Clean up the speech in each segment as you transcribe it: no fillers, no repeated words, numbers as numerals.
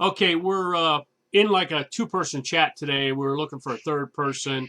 Okay, we're in like a two-person chat today. We're looking for a third person.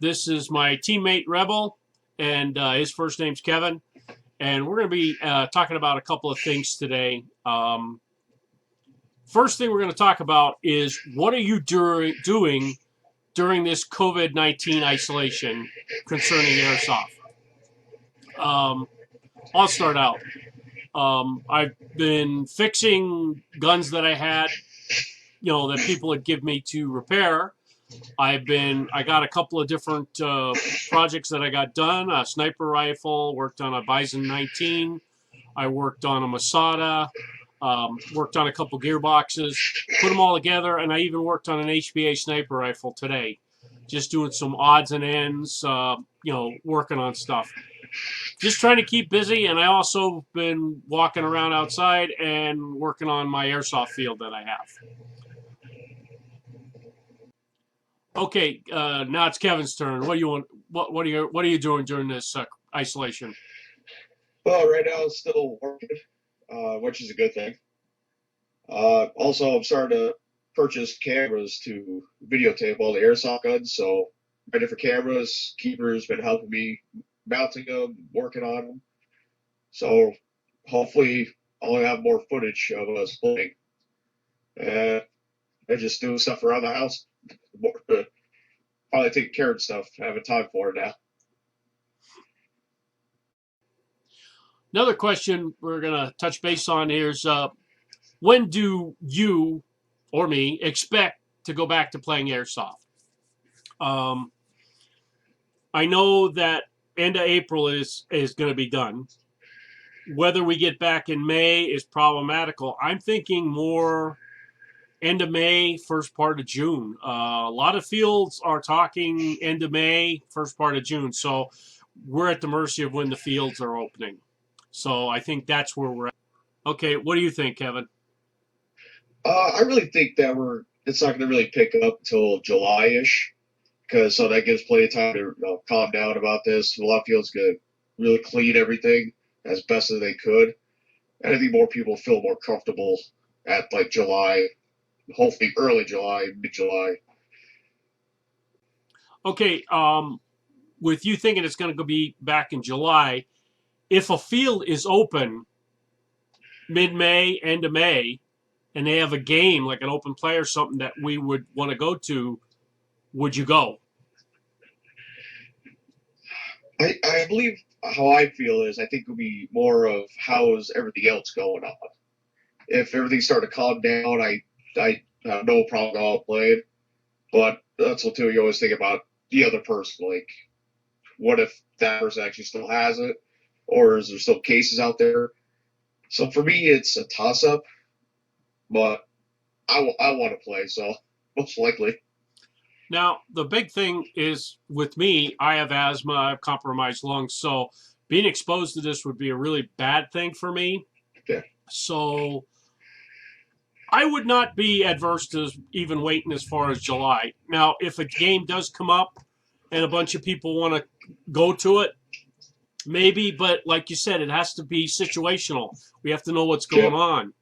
This is my teammate Rebel, and his first name's Kevin. And we're going to be talking about a couple of things today. First thing we're going to talk about is what are you doing during this COVID-19 isolation concerning airsoft? Um, I'll start out. I've been fixing guns that I had, that people would give me to repair. I got a couple of different projects that I got done. A sniper rifle, worked on a Bison 19. I worked on a Masada, worked on a couple gearboxes, put them all together, and I even worked on an HBA sniper rifle today. Just doing some odds and ends, working on stuff. Just trying to keep busy, and I also been walking around outside and working on my airsoft field that I have. Okay, now it's Kevin's turn. What do you want? What are you doing during this isolation? Well, right now it's still working, which is a good thing. Also, I'm starting to purchase cameras to videotape all the airsoft guns. So, my different cameras, keeper's been helping me mounting them, working on them. So, hopefully, I'll have more footage of us playing. And I just doing stuff around the house. Probably taking care of stuff. Having time for it now. Another question we're gonna touch base on here is when do you or me expect to go back to playing airsoft? Um, I know that end of April is going to be done. Whether we get back in May is problematical. I'm thinking more end of May, first part of June. A lot of fields are talking end of May, first part of June. So we're at the mercy of when the fields are opening. So I think that's where we're at. Okay, what do you think, Kevin? I really think that it's not going to really pick up until July-ish, because so that gives plenty of time to calm down about this. A lot of fields could really clean everything as best as they could, and I think more people feel more comfortable at like July, hopefully early July, mid July. Okay, with you thinking it's going to be back in July, if a field is open mid May, end of May, and they have a game like an open play or something that we would want to go to, would you go? I believe how I feel is I think it'll be more of how is everything else going on. If everything started to calm down, I have no problem out playing. But that's what too. You always think about the other person. Like, what if that person actually still has it, or is there still cases out there? So for me, it's a toss up, but I want to play, so most likely. Now, the big thing is with me, I have asthma, I have compromised lungs, so being exposed to this would be a really bad thing for me. Yeah, So I would not be adverse to even waiting as far as July. Now, if a game does come up and a bunch of people want to go to it, maybe, but like you said, it has to be situational. We have to know what's yeah, going on.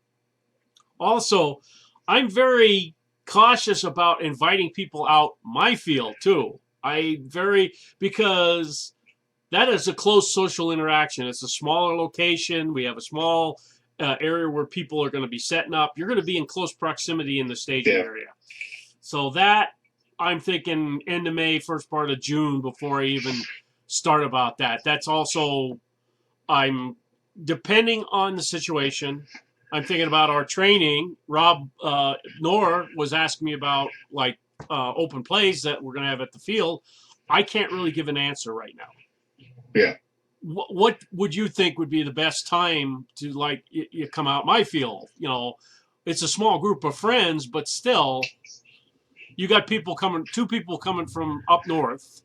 Also, I'm very cautious about inviting people out my field too. Because that is a close social interaction. It's a smaller location. We have a small area where people are going to be setting up. You're going to be in close proximity in the staging yeah. area. So that I'm thinking end of May, first part of June before I even start about that. That's also I'm depending on the situation. I'm thinking about our training. Rob Nor was asking me about like open plays that we're going to have at the field. I can't really give an answer right now. Yeah. What would you think would be the best time to like you come out my field? It's a small group of friends, but still, you got two people coming from up north.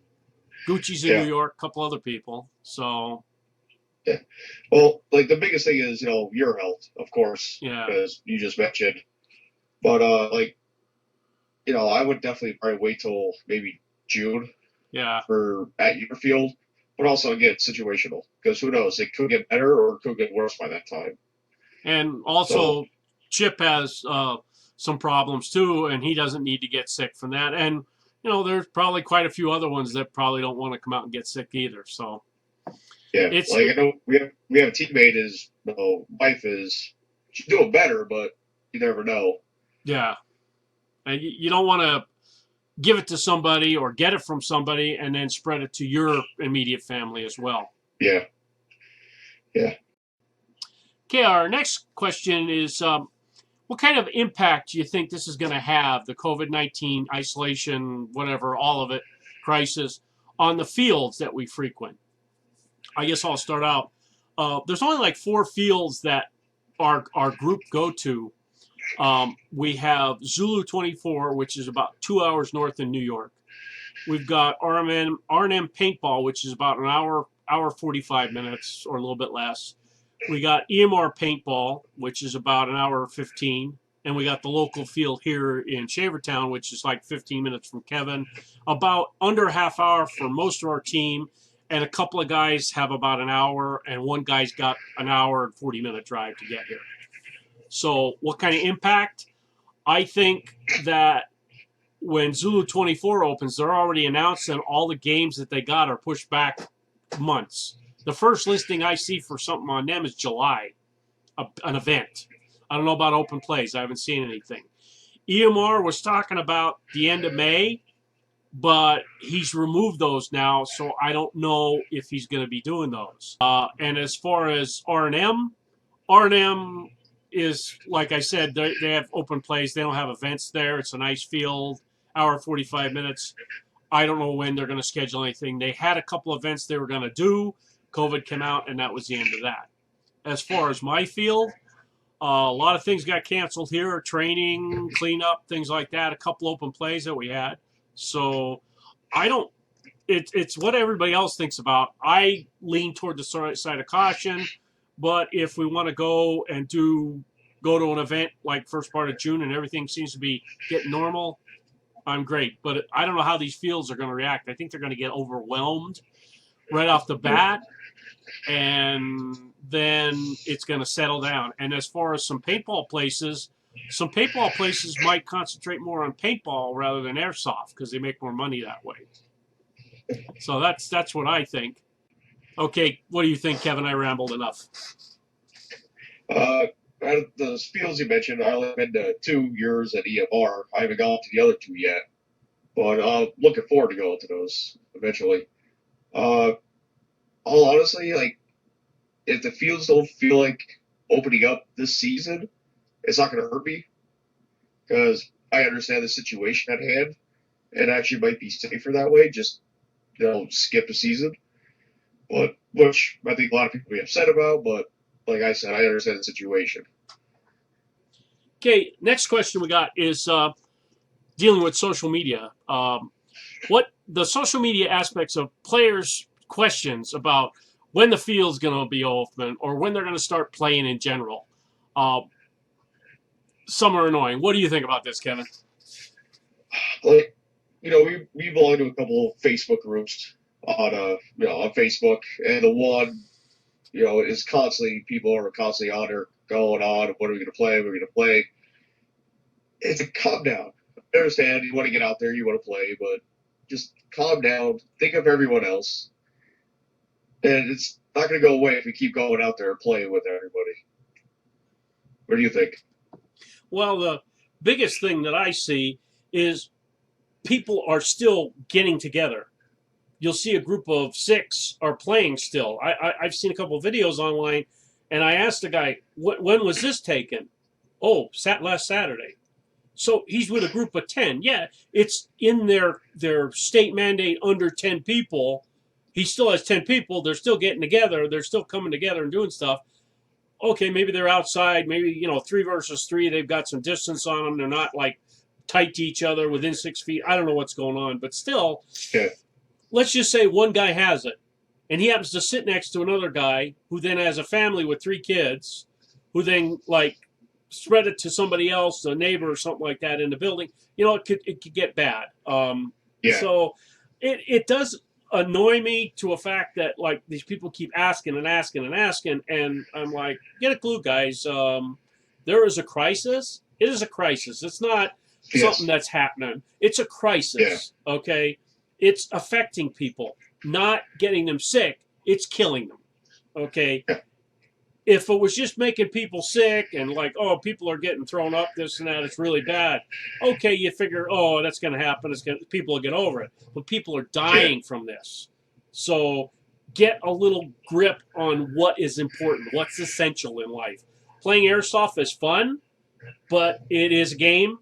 Gucci's in New Yeah, York, a couple other people. So yeah. Well, like the biggest thing is your health, of course, yeah, because you just mentioned. But like I would definitely probably wait till maybe June yeah. for at your field, but also again situational because who knows, it could get better or it could get worse by that time. And So also, Chip has some problems too, and he doesn't need to get sick from that. And there's probably quite a few other ones that probably don't want to come out and get sick either. So Yeah, it's like I know we have a teammate. His wife she's doing better, but you never know. yeah, and you don't want to give it to somebody or get it from somebody and then spread it to your immediate family as well. Yeah, yeah. Okay, our next question is what kind of impact do you think this is going to have, the COVID-19 isolation, whatever, all of it, crisis, on the fields that we frequent? I guess I'll start out. There's only like 4 fields that our group go to. We have Zulu 24, which is about 2 hours north in New York. We've got R&M Paintball, which is about an hour 45 minutes or a little bit less. We got EMR Paintball, which is about an hour 15. And we got the local field here in Shavertown, which is like 15 minutes from Kevin. About under a half hour for most of our team. And a couple of guys have about an hour, and one guy's got an hour and 40-minute drive to get here. So what kind of impact? I think that when Zulu 24 opens, they're already announced, and all the games that they got are pushed back months. The first listing I see for something on them is July, an event. I don't know about open plays. I haven't seen anything. EMR was talking about the end of May, but he's removed those now, so I don't know if he's going to be doing those. And as far as R&M is, like I said, they have open plays. They don't have events there. It's a nice field, hour 45 minutes. I don't know when they're going to schedule anything. They had a couple events they were going to do. COVID came out, and that was the end of that. As far as my field, a lot of things got canceled here, training, cleanup, things like that, a couple open plays that we had. So it's what everybody else thinks about. I lean toward the side of caution, but if we want to go to an event like first part of June and everything seems to be getting normal, I'm great. But I don't know how these fields are going to react. I think they're going to get overwhelmed right off the bat, and then it's going to settle down. And as far as some paintball places might concentrate more on paintball rather than airsoft because they make more money that way. So that's what I think. Okay, what do you think, Kevin? I rambled enough. Out of the fields you mentioned, I only been to 2 years at EMR. I haven't gone to the other 2 yet, but looking forward to going to those eventually. All honestly, like if the fields don't feel like opening up this season, it's not going to hurt me because I understand the situation at hand. It actually might be safer that way. Just skip the season, but which I think a lot of people will be upset about. But like I said, I understand the situation. Okay, next question we got is dealing with social media. What the social media aspects of players' questions about when the field's going to be open or when they're going to start playing in general. Some are annoying. What do you think about this, Kevin? Like, we belong to a couple of Facebook groups on Facebook, and the one is constantly people are constantly on there going on. What are we going to play? What are we going to play? It's a calm down. I understand you want to get out there, you want to play, but just calm down. Think of everyone else, and it's not going to go away if we keep going out there and playing with everybody. What do you think? Well, the biggest thing that I see is people are still getting together. You'll see a group of 6 are playing still. I've seen a couple of videos online, and I asked the guy, when was this taken? Oh, last Saturday. So he's with a group of 10. Yeah, it's in their state mandate under 10 people. He still has 10 people. They're still getting together. They're still coming together and doing stuff. Okay, maybe they're outside. Maybe, 3 versus 3. They've got some distance on them. They're not like tight to each other within 6 feet. I don't know what's going on. But still, Yeah. Let's just say one guy has it. And he happens to sit next to another guy who then has a family with 3 kids, who then, spread it to somebody else, a neighbor or something like that in the building. It could get bad. Yeah. So it does annoy me to a fact that these people keep asking and asking and asking, and I'm like, get a clue, guys. There is a crisis. It is a crisis. It's not something Yes. that's happening. It's a Yeah. crisis, okay? It's affecting people, not getting them sick. It's killing them, okay? Yeah. If it was just making people sick and like, oh, people are getting thrown up, this and that, it's really bad. Okay, you figure, oh, that's going to happen. People will get over it. But people are Yeah. dying from this. So get a little grip on what is important, what's essential in life. Playing airsoft is fun, but it is a game,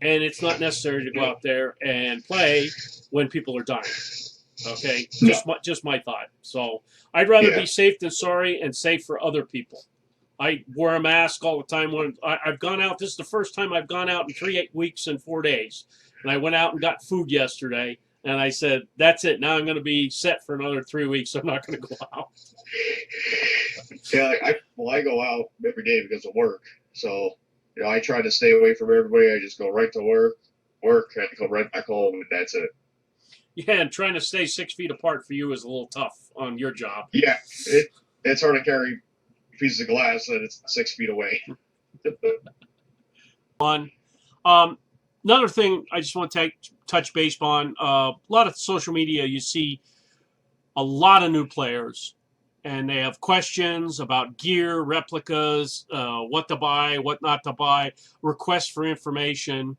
and it's not necessary to go out there and play when people are dying. Okay, No. just my thought. So I'd rather Yeah. be safe than sorry, and safe for other people. I wear a mask all the time. When I've gone out, this is the first time I've gone out in 3 weeks and 4 days. And I went out and got food yesterday, and I said, "That's it. Now I'm going to be set for another 3 weeks. I'm not going to go out." Yeah. I go out every day because of work. So I try to stay away from everybody. I just go right to work, and come right back home, and that's it. Yeah, and trying to stay 6 feet apart for you is a little tough on your job. Yeah. It's hard to carry pieces of glass that it's 6 feet away. On another thing, I just want to touch base on a lot of social media. You see a lot of new players, and they have questions about gear, replicas, what to buy, what not to buy, requests for information,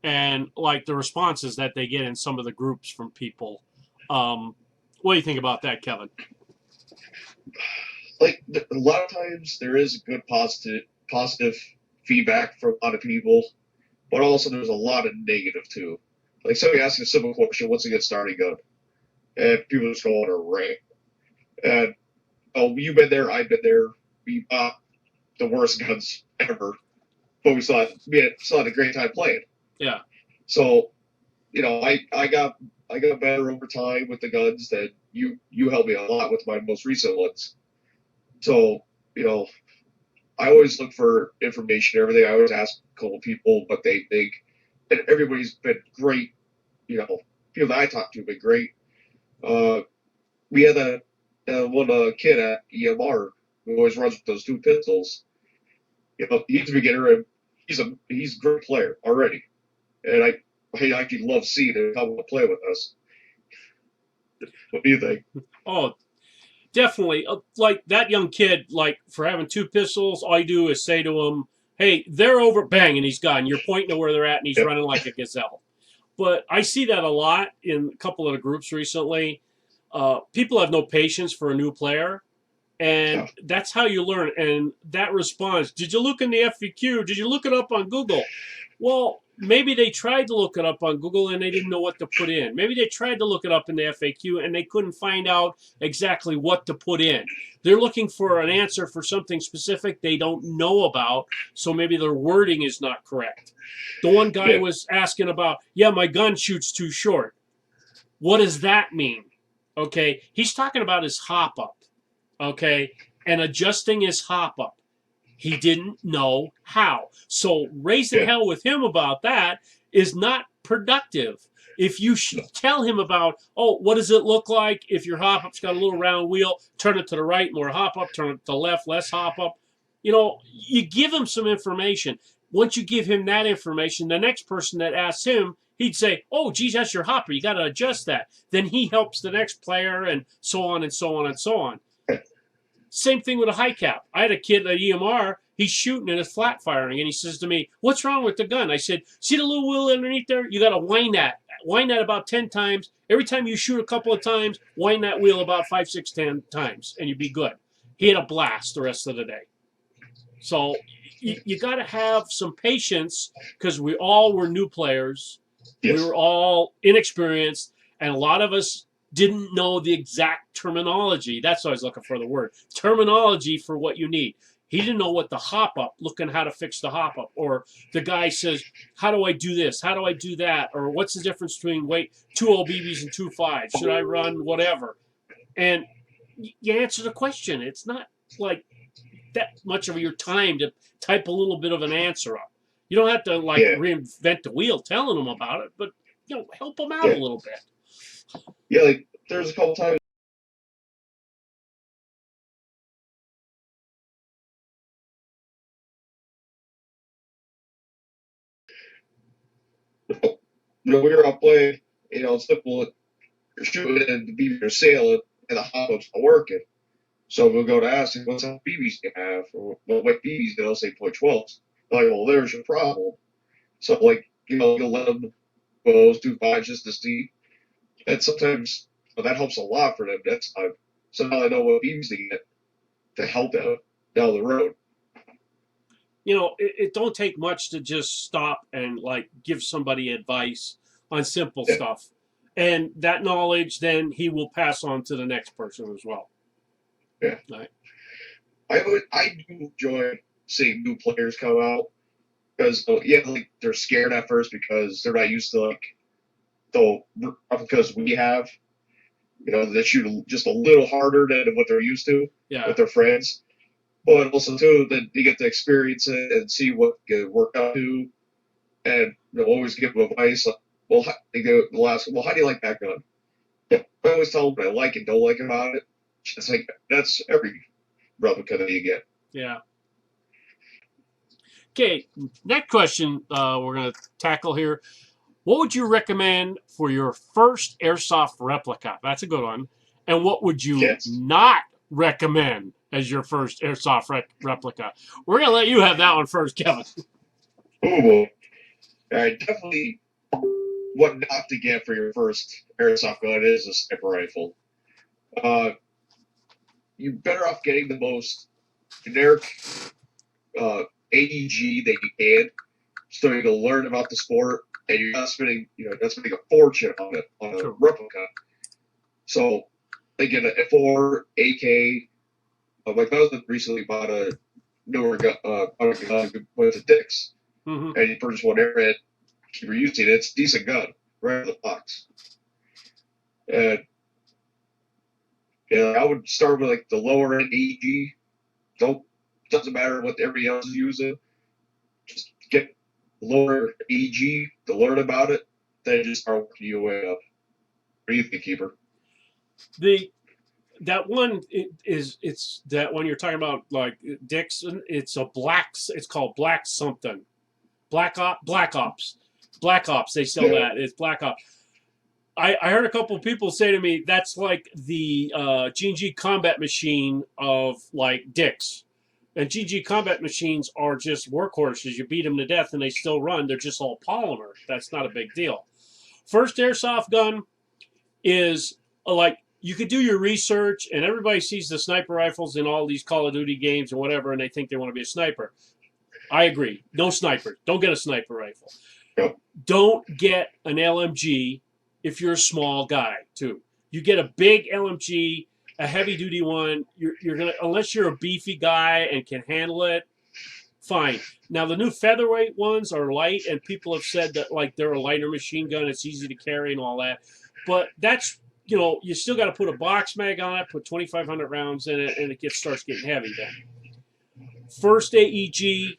and like the responses that they get in some of the groups from people. What do you think about that, Kevin? Like a lot of times there is good positive feedback from a lot of people, but also there's a lot of negative too. Like somebody asking a simple question, "What's a good starting gun?" And people just go on a rant. And oh, you've been there, I've been there. We bought the worst guns ever, but we still had a great time playing. Yeah, So I got better over time with the guns. That you helped me a lot with my most recent ones. So you know I always look for information, everything. I always ask a couple people what they think, and everybody's been great. People that I talked to have been great. Uh, we had one kid at EMR who always runs with those two pistols. He's a beginner and he's a great player already, and I actually love seeing him come to play with us. What do you think? oh, definitely. Like that young kid, like for having two pistols, all you do is say to him, "Hey, they're over," bang, and he's gone. You're pointing to where they're at, and he's Yep. running like a gazelle. But I see that a lot in a couple of the groups recently. People have no patience for a new player, and Yeah. that's how you learn. And that response, did you look in the FAQ? Did you look it up on Google? Well, maybe they tried to look it up on Google and they didn't know what to put in. Maybe they tried to look it up in the FAQ and they couldn't find out exactly what to put in. They're looking for an answer for something specific they don't know about, so maybe their wording is not correct. The one guy Yeah. was asking about, yeah, my gun shoots too short. What does that mean? Okay, he's talking about his hop up, okay, and adjusting his hop up. He didn't know how. So raising Yeah. hell with him about that is not productive. If you No. tell him about, oh, what does it look like if your hop up's got a little round wheel, turn it to the right, more hop up, turn it to the left, less hop up. You give him some information. Once you give him that information, the next person that asks him, he'd say, oh, geez, that's your hopper. You got to adjust that. Then he helps the next player and so on and so on and so on. Same thing with a high cap. I had a kid at EMR. He's shooting and it's flat firing, and he says to me, "What's wrong with the gun?" I said, "See the little wheel underneath there? You got to wind that about 10 times. Every time you shoot a couple of times, wind that wheel about 5, 6, 10 times, and you'd be good." He had a blast the rest of the day. So you got to have some patience because we all were new players. We Yes. were all inexperienced, and a lot of us didn't know the exact terminology. That's what I was looking for, the word terminology for what you need. He didn't know what the hop up, looking how to fix the hop up, or the guy says, "How do I do this? How do I do that?" Or what's the difference between two OBBs and 2.5? Should I run whatever? And you answer the question. It's not like that much of your time to type a little bit of an answer up. You don't have to like Yeah. reinvent the wheel telling them about it, but help them out a Yeah. little bit. Yeah. Like there's a couple times we were out playing, it's simple, you're shooting and the BB are sailing and the hot up's not working. So we'll go to ask him, what type BBs do you have? Or what BBs? They'll say .12s. Like, well, there's your problem. So, like, you'll let them go those 2.5 just to see. And sometimes that helps a lot for them next time. So now they know what BBs to get to help them down the road. It don't take much to just stop and like give somebody advice on simple Yeah. stuff, and that knowledge then he will pass on to the next person as well. Yeah. Right. I do enjoy seeing new players come out because, like they're scared at first because they're not used to like the replicas we have. They shoot just a little harder than what they're used to Yeah. with their friends. But also too, that you get to experience it and see what can work out to, and always give them advice. Like, well, they go the last. Well, how do you like that gun? Yeah, I always tell them what I like and don't like about it. It's like that's every replica that you get. Yeah. Okay. Next question we're going to tackle here. What would you recommend for your first airsoft replica? That's a good one. And what would you Yes. not recommend as your first airsoft replica? We're going to let you have that one first, Kevin. Oh boy. All right, definitely what not to get for your first airsoft gun is a sniper rifle. Uh, you're better off getting the most generic AEG that you can, so you can learn about the sport, and you're not spending a fortune on a True. replica. So they get an F4, AK. My cousin recently bought a newer gun, with a Dix, Mm-hmm. and he purchased one there and keep reusing it. It's a decent gun, right out of the box. And I would start with like the lower end AEG. Doesn't matter what everybody else is using. Just get lower AEG to learn about it. Then just start working your way up. What do you think, Keeper? That one it's that one you're talking about, like Dixon. It's called Black something. Black Ops. They sell that. It's Black Ops. I heard a couple of people say to me that's like the G&G combat machine of like Dix. And G&G combat machines are just workhorses. You beat them to death and they still run. They're just all polymer. That's not a big deal. First airsoft gun is like you could do your research, and everybody sees the sniper rifles in all these Call of Duty games and whatever, and they think they want to be a sniper. I agree. No snipers. Don't get a sniper rifle. Yep. Don't get an LMG if you're a small guy, too. You get a big LMG, a heavy duty one. You're gonna, unless you're a beefy guy and can handle it, fine. Now the new featherweight ones are light, and people have said that like they're a lighter machine gun. It's easy to carry and all that, but that's you still got to put a box mag on it, put 2,500 rounds in it, and it starts getting heavy then. First AEG,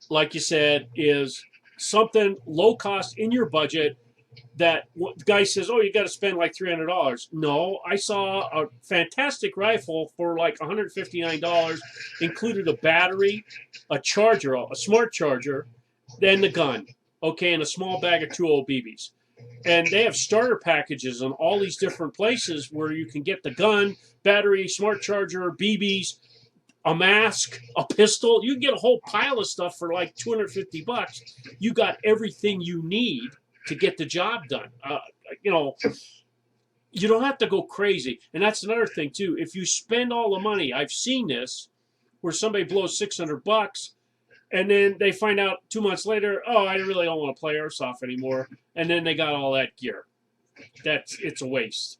like you said, is something low cost in your budget that the guy says, oh, you got to spend like $300. No, I saw a fantastic rifle for like $159, included a battery, a charger, a smart charger, then the gun, okay, and a small bag of 2.0 BBs. And they have starter packages in all these different places where you can get the gun, battery, smart charger, BBs, a mask, a pistol. You can get a whole pile of stuff for like $250. You got everything you need to get the job done. You don't have to go crazy. And that's another thing too. If you spend all the money, I've seen this where somebody blows $600 and then they find out 2 months later, oh, I really don't want to play airsoft anymore. And then they got all that gear. It's a waste.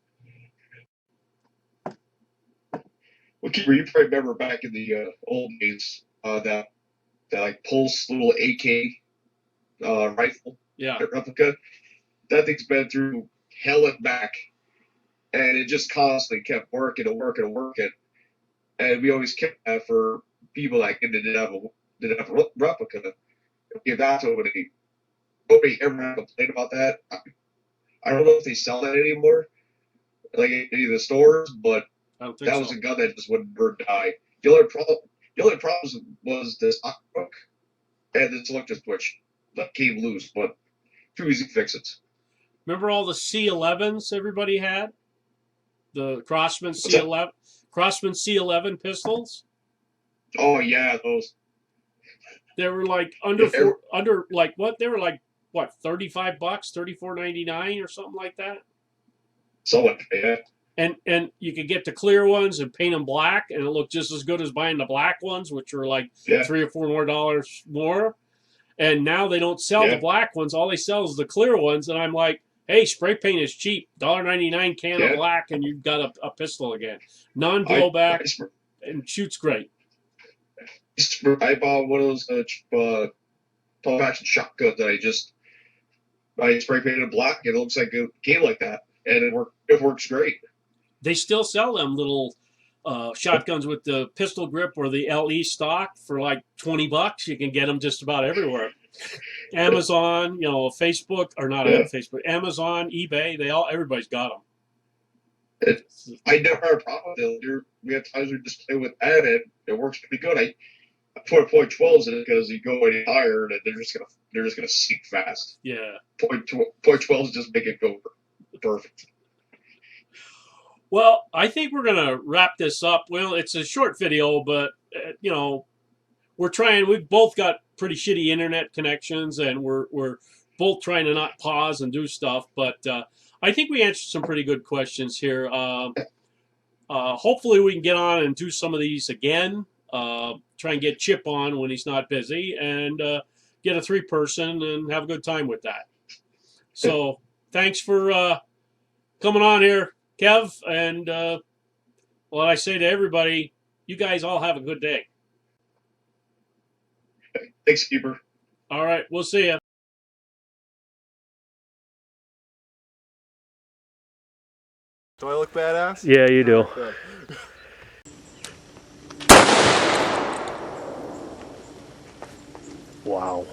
Well, Keeper, you probably remember back in the old days that like Pulse little AK rifle replica. That thing's been through hell and back, and it just constantly kept working and working and working. And we always kept that for people that didn't have a replica. Give that to them. Nobody ever complained about that. I don't know if they sell that anymore, like in any of the stores, but that was a gun that just wouldn't burn die. The only problem was this hook and the selector switch that came loose, but too easy to fix it. Remember all the C11s everybody had? The Crossman What's that? C11 pistols. Oh yeah, those. They were like Yeah, under like what? They were like what, $35, 34.99 or something like that. so like yeah, And you could get the clear ones and paint them black, and it looked just as good as buying the black ones, which were like yeah, $3 or $4 more. And now they don't sell the yeah, black ones; all they sell is the clear ones. And I'm like, hey, spray paint is cheap, $1.99 can of yeah. black, and you've got a pistol again, non I blowback, I, sp- and shoots great. I bought one of those pump action shotguns that I spray painted black, and it looks like a game like that, and it works great. They still sell them little shotguns with the pistol grip or the LE stock for like $20. You can get them just about everywhere. Amazon, Facebook, or not Yeah, Facebook, Amazon, eBay, everybody's got them. it, I never had a problem with it. We have times we just play with that, and it works pretty good. I put .12s in it because you go any higher, and they're just gonna sink fast. Yeah. .12s just make it go perfect. Well, I think we're gonna wrap this up. Well, it's a short video, but we're trying. We've both got pretty shitty internet connections, and we're both trying to not pause and do stuff. But I think we answered some pretty good questions here. Hopefully, we can get on and do some of these again. Try and get Chip on when he's not busy, and get a 3-person and have a good time with that. So, thanks for coming on here, Kev. And what I say to everybody, you guys all have a good day. Thanks, Keeper. All right, we'll see you. Do I look badass? Yeah, you do. Good. Wow.